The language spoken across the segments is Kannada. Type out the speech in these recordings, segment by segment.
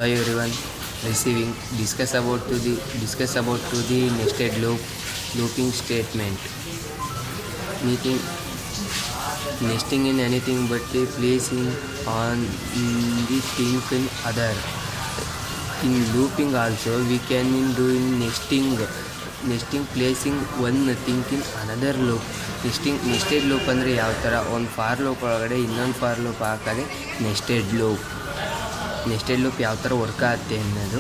Hi everyone, receiving discuss about to the nested looping statement. Meaning nesting in anything but the placing on the thing in other. In looping also we can do in nesting placing one thing in another loop. Nested loop ಅಂದರೆ ಯಾವ ಥರ ಒಂದು ಫಾರ್ ಲೂಪ್ ಒಳಗಡೆ ಇನ್ನೊಂದು ಫಾರ್ ಲೂಪ್ ಹಾಕೋದೇ ನೆಸ್ಟೆಡ್ ಲೂಪ್ ಯಾವ ಥರ ವರ್ಕ್ ಆಗುತ್ತೆ ಅನ್ನೋದು.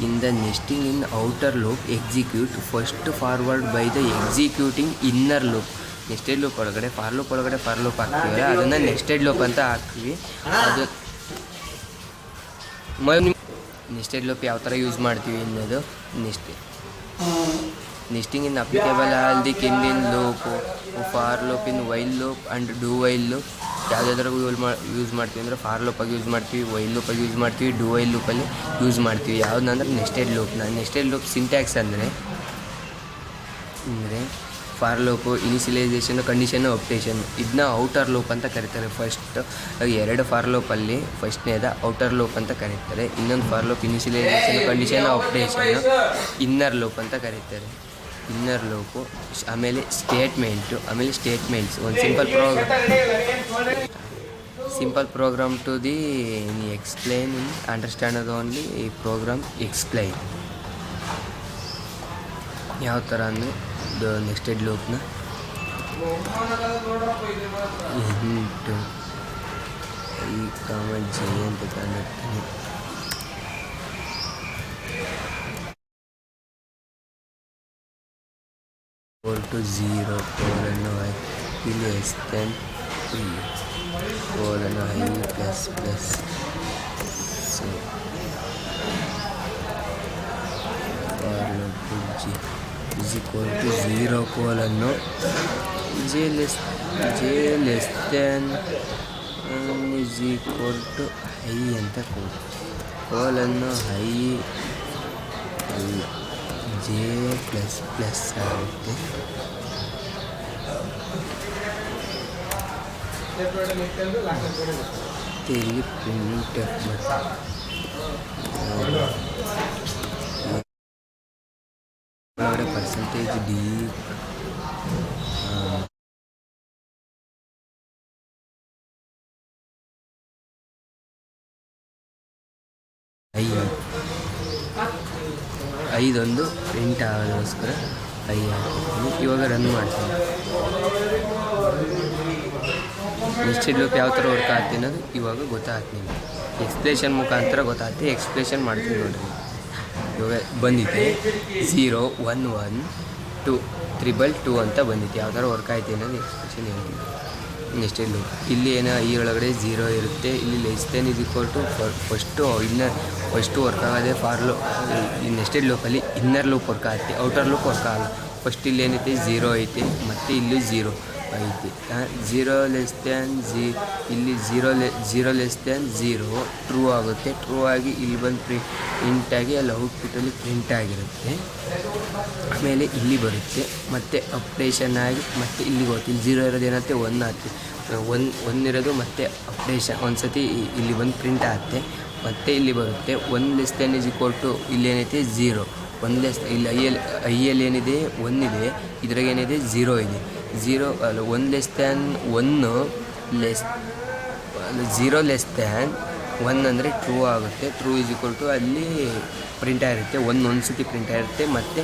In the nesting in outer loop execute first forward by the executing inner loop. Nested loop ಒಳಗಡೆ ಫಾರ್ ಲೂಪ್ ಹಾಕ್ತೀವಲ್ಲ ಅದನ್ನು ನೆಸ್ಟೆಡ್ ಲೂಪ್ ಅಂತ ಹಾಕ್ತೀವಿ. ಅದು ನೆಸ್ಟೆಡ್ ಲೂಪ್ ಯಾವ ಥರ ಯೂಸ್ ಮಾಡ್ತೀವಿ ಅನ್ನೋದು nesting in applicable all the kind loop, for loop in while loop and do while loop. ಯಾವುದಾದ್ರಾಗೂ ಯೂಸ್ ಮಾಡ್ತೀವಿ ಅಂದರೆ ಫಾರ್ ಲೂಪಾಗಿ ಯೂಸ್ ಮಾಡ್ತೀವಿ, ವೈಲ್ ಲೂಪಾಗಿ ಯೂಸ್ ಮಾಡ್ತೀವಿ, ಡೂ ವೈಲ್ ಲೂಪಲ್ಲಿ ಯೂಸ್ ಮಾಡ್ತೀವಿ. ಯಾವುದಂದ್ರೆ ನೆಸ್ಟೆಡ್ ಲೂಪ್ ಸಿಂಟ್ಯಾಕ್ಸ್ ಅಂದರೆ for loop initialization, condition, updation. ಇದನ್ನ ಔಟರ್ ಲೂಪ್ ಅಂತ ಕರೀತಾರೆ. ಫಸ್ಟ್ ಎರಡು ಫಾರ್ ಲೂಪಲ್ಲಿ ಫಸ್ಟ್ನೇದ ಔಟರ್ ಲೂಪ್ ಅಂತ ಕರೀತಾರೆ, ಇನ್ನೊಂದು for loop initialization, condition, updation inner loop ಅಂತ ಕರೀತಾರೆ. ಇನ್ನರ್ ಲೂಪು ಆಮೇಲೆ ಸ್ಟೇಟ್ಮೆಂಟ್ಸ್. ಒಂದು simple program to the explain understand only ಈ ಪ್ರೋಗ್ರಾಮ್ ಎಕ್ಸ್ಪ್ಲೈನ್. ಯಾವ ಥರ ಅಂದರೆ ನೆಸ್ಟೆಡ್ ಲೂಪ್ನ ಈ ಕಾಮೆಂಟ್ ಜೆ ಅಂತ ಕಾಣಿಸ್ತೀನಿ. to 0 colon y less than 3 colon y plus so for loop g is equal to 0 colon j less than is equal to i ಅಂತ colon i j ಪ್ಲಸ್ ಆಗುತ್ತೆ. ಇಲ್ಲಿ ಪ್ರಿಂಟ್ ಒಳಗಡೆ ಪರ್ಸೆಂಟೇಜ್ ಡಿ ಐದೊಂದು ಪ್ರಿಂಟ್ ಆಗೋದಕ್ಕೋಸ್ಕರ ಹಾಕಿದ್ದೀನಿ. ಇವಾಗ ರನ್ ಮಾಡ್ತೀನಿ. ನೆಸ್ಟೆಡ್ ಲೂಪ್ ಯಾವ ಥರ ವರ್ಕ್ ಆಗ್ತೀನಿ ಅನ್ನೋದು ಇವಾಗ ಗೊತ್ತಾಗ್ತೀನಿ. ಎಕ್ಸ್ಪ್ಲೇಷನ್ ಮುಖಾಂತರ ಗೊತ್ತಾಗ್ತಿ. ಎಕ್ಸ್ಪ್ಲೇಷನ್ ಮಾಡ್ತೀನಿ ನೋಡ್ರಿ. ಇವಾಗ ಬಂದಿದೆ 0 1 1 2 2 ಅಂತ ಬಂದಿತ್ತು. ಯಾವ ಥರ ವರ್ಕ್ ಆಯ್ತು ಅನ್ನೋದು ಎಕ್ಸ್ಪ್ಲೇಷನ್ ಹೇಳ್ತೀನಿ. ನೆಸ್ಟೆಡ್ ಲೂಪ್ ಇಲ್ಲಿ ಈ ಒಳಗಡೆ 0 ಇರುತ್ತೆ. ಇಲ್ಲಿ less than is equal to first work ಆಗೋದೆ ಫಾರ್ ಲೂಪ್. ಈ ನೆಸ್ಟೆಡ್ ಲೂಪಲ್ಲಿ ಇನ್ನರ್ ಲೂಪ್ ವರ್ಕ್ ಆಗುತ್ತೆ, ಔಟರ್ ಲೂಪ್ ವರ್ಕ್ ಆಗಲ್ಲ. ಫಸ್ಟ್ ಇಲ್ಲಿ ಏನೈತೆ 0 ಐತೆ, ಮತ್ತು ಇಲ್ಲಿ 0 ಐತೆ. 0 ಲೆಸ್ ದ್ಯಾನ್ ಇಲ್ಲಿ 0 ಲೆಸ್ ದ್ಯಾನ್ 0 ಟ್ರೂ ಆಗುತ್ತೆ. ಟ್ರೂ ಆಗಿ ಇಲ್ಲಿ ಬಂದು ಪ್ರಿಂಟಾಗಿ ಅಲ್ಲಿ ಔಟ್ಪುಟ್ಟಲ್ಲಿ ಪ್ರಿಂಟ್ ಆಗಿರುತ್ತೆ. ಆಮೇಲೆ ಇಲ್ಲಿ ಬರುತ್ತೆ, ಮತ್ತು ಅಪ್ಡೇಷನ್ ಆಗಿ ಮತ್ತೆ ಇಲ್ಲಿಗೆ ಹೋಗುತ್ತೆ. ಇಲ್ಲಿ 0 ಇರೋದು ಏನಾಗುತ್ತೆ 1 ಆಗುತ್ತೆ. 1 ಇರೋದು ಮತ್ತು ಅಪ್ಡೇಷನ್ ಒಂದು ಸತಿ ಇಲ್ಲಿ ಬಂದು ಪ್ರಿಂಟ್ ಆಗುತ್ತೆ. ಮತ್ತು ಇಲ್ಲಿ ಬರುತ್ತೆ 1 less than is equal to ಇಲ್ಲಿ ಏನೈತೆ 0. 1 ಲೆಸ್ ಇಲ್ಲಿ ಐಯಲ್ಲಿ ಏನಿದೆ 1 ಇದೆ, ಇದ್ರಾಗ ಏನಿದೆ 0 ಇದೆ. 1 ಲೆಸ್ ದ್ಯಾನ್ 1 0 ಲೆಸ್ ದ್ಯಾನ್ 1 ಅಂದರೆ ಟ್ರೂ ಆಗುತ್ತೆ. ಟ್ರೂ ಇಸ್ ಈಕ್ವಲ್ ಟು ಅಲ್ಲಿ ಪ್ರಿಂಟ್ ಆಗಿರುತ್ತೆ. ಒಂದು ಸತಿ ಪ್ರಿಂಟ್ ಆಗಿರುತ್ತೆ, ಮತ್ತು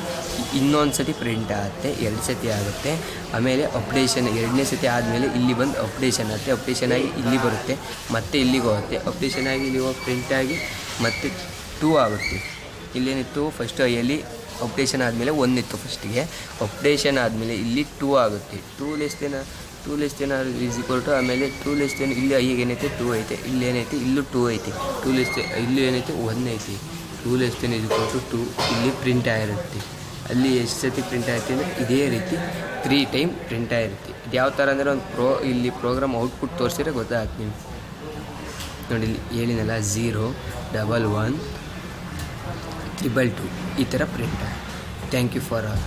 ಇನ್ನೊಂದು ಸತಿ ಪ್ರಿಂಟ್ ಆಗುತ್ತೆ. 2 ಸತಿ ಆಗುತ್ತೆ. ಆಮೇಲೆ ಅಪ್ಡೇಷನ್ 2ನೇ ಸತಿ ಆದಮೇಲೆ ಇಲ್ಲಿ ಬಂದು ಅಪ್ಡೇಷನ್ ಆಗುತ್ತೆ. ಅಪ್ಡೇಷನ್ ಆಗಿ ಇಲ್ಲಿ ಬರುತ್ತೆ, ಮತ್ತು ಇಲ್ಲಿಗೆ ಹೋಗುತ್ತೆ. ಅಪ್ಡೇಷನ್ ಆಗಿ ಇಲ್ಲಿ ಹೋಗಿ ಪ್ರಿಂಟ್ ಆಗಿ ಮತ್ತೆ 2 ಆಗುತ್ತೆ. ಇಲ್ಲೇನಿತ್ತು ಫಸ್ಟ್ ಐಯಲ್ಲಿ ಅಪ್ಡೇಷನ್ ಆದಮೇಲೆ 1 ಇತ್ತು ಫಸ್ಟಿಗೆ. ಅಪ್ಡೇಷನ್ ಆದಮೇಲೆ ಇಲ್ಲಿ 2 ಆಗುತ್ತೆ. 2 less than is equal to ಆಮೇಲೆ 2 ಲೆಸ್ ದೆನ್ ಇಲ್ಲಿ ಐಗೆ ಏನೈತೆ 2 ಐತೆ. ಇಲ್ಲಿ ಏನೈತೆ ಇಲ್ಲೂ 2 ಐತೆ. 2 ಲೆಸ್ ದೆನ್ ಇಲ್ಲಿ ಏನೈತೆ 1 ಐತೆ. 2 less than is equal to 2 ಇಲ್ಲಿ ಪ್ರಿಂಟ್ ಆಗಿರುತ್ತೆ. ಅಲ್ಲಿ ಎಷ್ಟು ಸತಿ ಪ್ರಿಂಟ್ ಆಗುತ್ತೆ ಅಂದರೆ ಇದೇ ರೀತಿ 3 ಟೈಮ್ ಪ್ರಿಂಟ್ ಆಗಿರುತ್ತೆ. ಇದು ಯಾವ ಥರ ಅಂದರೆ ಇಲ್ಲಿ ಪ್ರೋಗ್ರಾಮ್ ಔಟ್ಪುಟ್ ತೋರಿಸಿದ್ರೆ ಗೊತ್ತಾಗುತ್ತೆ ನೀವು ನೋಡಿ. ಇಲ್ಲಿ ಹೇಳಿನಲ್ಲ 0 1 1 2 2 ಈ ಥರ ಪ್ರಿಂಟ್ ಆಗುತ್ತೆ. Thank you for all.